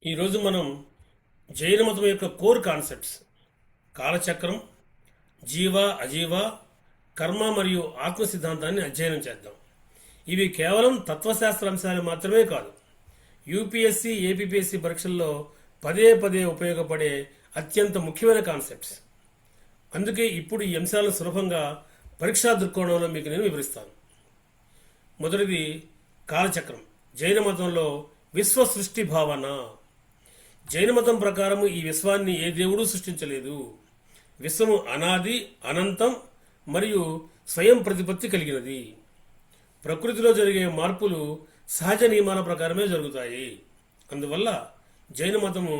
ఈరోజు మనం జైన మతం యొక్క కోర్ కాన్సెప్ట్స్ కాలచక్రం, జీవ అజీవ, కర్మ మరియు ఆత్మ సిద్ధాంతాన్ని అధ్యయనం చేద్దాం. ఇవి కేవలం తత్వశాస్త్ర అంశాలు మాత్రమే కాదు, యూపీఎస్సీ ఏపీపీఎస్సీ పరీక్షల్లో పదే పదే ఉపయోగపడే అత్యంత ముఖ్యమైన కాన్సెప్ట్స్. అందుకే ఇప్పుడు ఈ అంశాలను సులభంగా పరీక్షా దృక్కోణంలో మీకు నేను వివరిస్తాను. మొదటిది కాలచక్రం. జైన మతంలో విశ్వ సృష్టి భావన. జైన మతం ప్రకారం ఈ విశ్వాన్ని ఏ దేవుడు సృష్టించలేదు. విశ్వము అనాది, అనంతం మరియు స్వయం ప్రతిపత్తి కలిగినది. ప్రకృతిలో జరిగే మార్పులు సహజ నియమాల ప్రకారమే జరుగుతాయి. అందువల్ల జైన మతము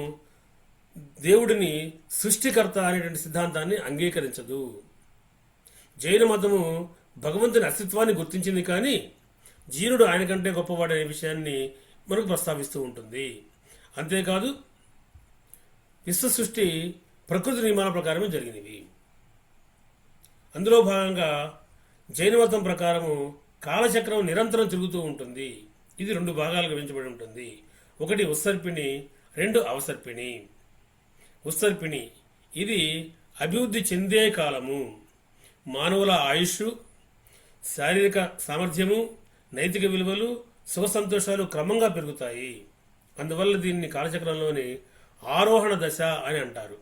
దేవుడిని సృష్టికర్త అనేటువంటి సిద్ధాంతాన్ని అంగీకరించదు. జైన మతము భగవంతుని అస్తిత్వాన్ని గుర్తించింది, కానీ జీనుడు ఆయన కంటే గొప్పవాడనే విషయాన్ని మనకు ప్రస్తావిస్తూ ఉంటుంది. అంతేకాదు, విశ్వ సృష్టి ప్రకృతి నియమాల ప్రకారమే జరిగినవి. అందులో భాగంగా జైన మతం ప్రకారము కాలచక్రం నిరంతరం తిరుగుతూ ఉంటుంది. ఇది రెండు భాగాలుగా విభజించబడి ఉంటుంది. ఒకటి ఉత్సర్పిణి, రెండు అవసర్పిణి. ఉత్సర్పిణి ఇది అభివృద్ధి చెందే కాలము. మానవుల ఆయుష్, శారీరక సామర్థ్యము, నైతిక విలువలు, సుఖ సంతోషాలు క్రమంగా పెరుగుతాయి. అందువల్ల దీన్ని కాలచక్రంలోని ఆరోహణ దశ అని అంటారు.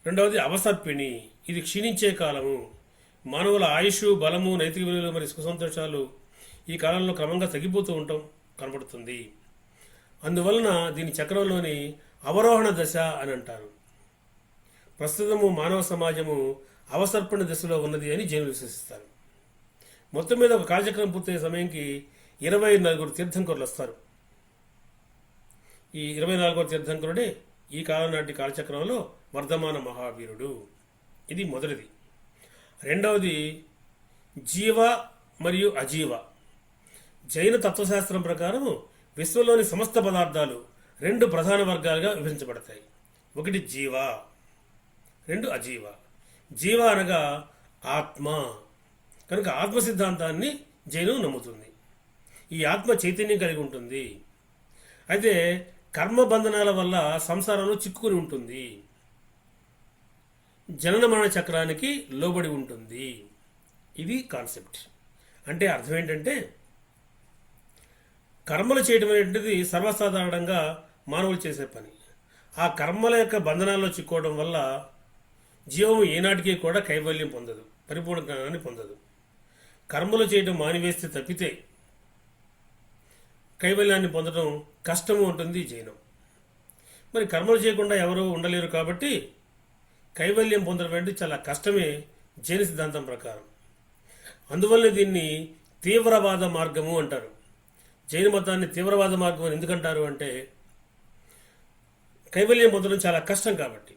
రెండవది అవసర్పిణి. ఇది క్షీణించే కాలము. మానవుల ఆయుష్, బలము, నైతిక విలువలు మరియు సుఖ సంతోషాలు ఈ కాలంలో క్రమంగా తగ్గిపోతూ ఉండటం కనబడుతుంది. అందువలన దీని చక్రంలోని అవరోహణ దశ అని అంటారు. ప్రస్తుతము మానవ సమాజము అవసర్పణ దశలో ఉన్నది అని జైనులు విశ్వసిస్తారు. మొత్తం మీద ఒక కాలచక్రం పూర్తయ్యే సమయంకి 24 తీర్థంకరులు వస్తారు. ఈ 24వ తీర్థంకరుడే ఈ కాలం నాటి కాలచక్రంలో వర్ధమాన మహావీరుడు. ఇది మొదటిది. రెండవది జీవ మరియు అజీవ. జైన తత్వశాస్త్రం ప్రకారం విశ్వంలోని సమస్త పదార్థాలు రెండు ప్రధాన వర్గాలుగా విభజించబడతాయి. ఒకటి జీవ, రెండు అజీవ. జీవ అనగా ఆత్మ. కనుక ఆత్మ సిద్ధాంతాన్ని జైనం నమ్ముతుంది. ఈ ఆత్మ చైతన్యం కలిగి ఉంటుంది. అయితే కర్మ బంధనాల వల్ల సంసారంలో చిక్కుకుని ఉంటుంది. జనన మరణ చక్రానికి లోబడి ఉంటుంది. ఇది కాన్సెప్ట్. అంటే అర్థం ఏంటంటే, కర్మలు చేయడం అనేటువంటిది సర్వసాధారణంగా మానవులు చేసే పని. ఆ కర్మల యొక్క బంధనాల్లో చిక్కోవడం వల్ల జీవము ఏనాటికి కూడా కైవల్యం పొందదు, పరిపూర్ణ జ్ఞానాన్ని పొందదు. కర్మలు చేయడం మానివేస్తే తప్పితే కైవల్యాన్ని పొందడం కష్టము ఉంటుంది జైనం. మరి కర్మలు చేయకుండా ఎవరు ఉండలేరు కాబట్టి కైవల్యం పొందడం అంటే చాలా కష్టమే జైన సిద్ధాంతం ప్రకారం. అందువల్లే దీన్ని తీవ్రవాద మార్గము అంటారు. జైన మతాన్ని తీవ్రవాద మార్గం అని ఎందుకంటారు అంటే, కైవల్యం పొందడం చాలా కష్టం కాబట్టి.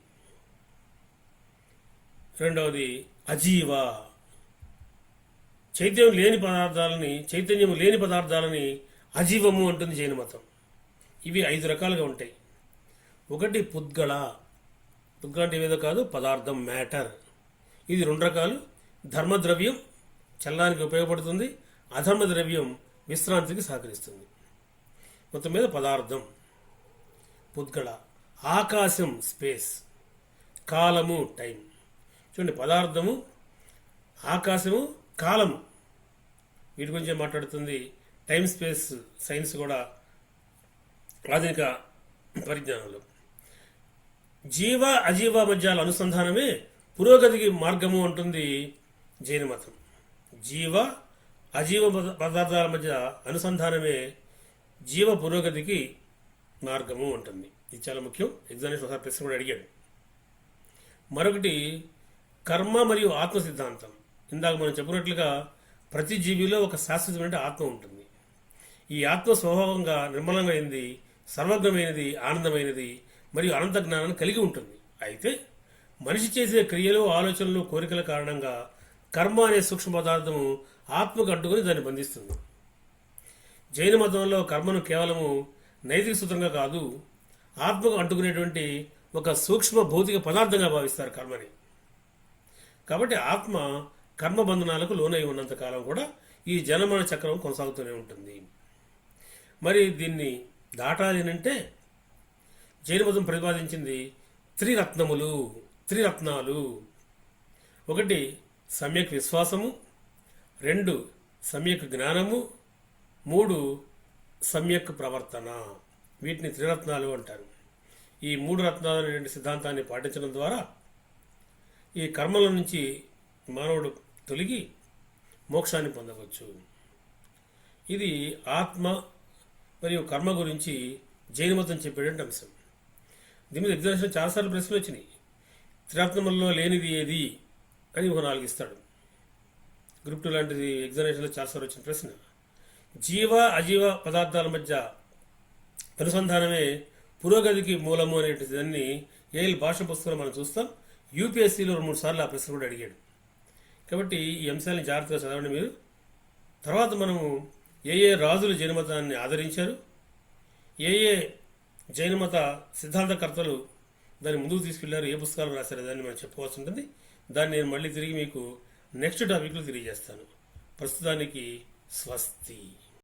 రెండవది అజీవ. చైతన్యం లేని పదార్థాలని అజీవము అంటుంది జైన మతం. ఇవి 5 రకాలుగా ఉంటాయి. ఒకటి పుద్గళ. పుద్గళ అంటే ఏదో కాదు, పదార్థం, మ్యాటర్. ఇది 2 రకాలు. ధర్మద్రవ్యం చలనానికి ఉపయోగపడుతుంది, అధర్మ ద్రవ్యం విశ్రాంతికి సహకరిస్తుంది. మొత్తం మీద పదార్థం పుద్గళ. ఆకాశం స్పేస్, కాలము టైం. చూడండి, పదార్థము, ఆకాశము, కాలము, వీటి గురించి మాట్లాడుతుంది. టైం స్పేస్ సైన్స్ కూడా ఆధునిక పరిజ్ఞానంలో. జీవ అజీవ మధ్యాల అనుసంధానమే పురోగతికి మార్గము అంటుంది జైన మతం. జీవ అజీవ పదార్థాల మధ్య అనుసంధానమే జీవ పురోగతికి మార్గము ఉంటుంది. ఇది చాలా ముఖ్యం. ఎగ్జామినేషన్ ఒకసారి ప్రశ్న కూడా అడిగాడు. మరొకటి కర్మ మరియు ఆత్మ సిద్ధాంతం. ఇందాక మనం చెప్పినట్లుగా ప్రతి జీవిలో ఒక శాశ్వతమైన ఆత్మ ఉంటుంది. ఈ ఆత్మ స్వభావంగా నిర్మలమైనది, సర్వజ్ఞమైనది, ఆనందమైనది మరియు అనంత జ్ఞానాన్ని కలిగి ఉంటుంది. అయితే మనిషి చేసే క్రియలు, ఆలోచనలు, కోరికల కారణంగా కర్మ అనే సూక్ష్మ పదార్థము ఆత్మకు అడ్డుకొని దాన్ని బంధిస్తుంది. జైన మతంలో కర్మను కేవలము నైతిక సూత్రంగా కాదు, ఆత్మకు అంటుకునేటువంటి ఒక సూక్ష్మ భౌతిక పదార్థంగా భావిస్తారు కర్మని. కాబట్టి ఆత్మ కర్మ బంధనాలకు లోనై ఉన్నంత కాలం కూడా ఈ జనమరణ చక్రం కొనసాగుతూనే ఉంటుంది. మరి దీన్ని దాటాలి అంటే జైన మతం ప్రతిపాదించింది త్రిరత్నములు, త్రిరత్నాలు. ఒకటి సమ్యక్ విశ్వాసము, 2 సమ్యక్ జ్ఞానము, 3 సమ్యక్ ప్రవర్తన. వీటిని త్రిరత్నాలు అంటారు. ఈ 3 రత్నాలు అనేటువంటి సిద్ధాంతాన్ని పాటించడం ద్వారా ఈ కర్మల నుంచి మానవుడు తొలగి మోక్షాన్ని పొందవచ్చు. ఇది ఆత్మ మరియు కర్మ గురించి జైన మతం చెప్పేటువంటి అంశం. దీని మీద ఎగ్జామినేషన్ చాలాసార్లు ప్రశ్నలు వచ్చినాయి. త్రిరత్నములలో లేనిది ఏది అని ఒక 4 ఇస్తాడు. గ్రూప్ 2 లాంటిది ఎగ్జామినేషన్లో చాలాసార్లు వచ్చిన ప్రశ్న. జీవ అజీవ పదార్థాల మధ్య అనుసంధానమే పురోగతికి మూలము అనేటి దాన్ని ఏఎల్ భాష పుస్తకంలో మనం చూస్తాం. యూపీఎస్సీలో 2-3 సార్లు ఆ ప్రశ్న కూడా అడిగాడు. కాబట్టి ఈ అంశాన్ని జాగ్రత్తగా చదవండి మీరు. తర్వాత మనము ఏ రాజులు జైన మతాన్ని ఆదరించారు, ఏ జైన మత సిద్ధాంతకర్తలు దాన్ని ముందుకు తీసుకెళ్లారు, ఏ పుస్తకాలు రాశారు దాన్ని మనం చెప్పుకోవాల్సి ఉంటుంది. దాన్ని నేను మళ్ళీ తిరిగి మీకు నెక్స్ట్ టాపిక్లో తెలియజేస్తాను. ప్రస్తుతానికి స్వస్తి.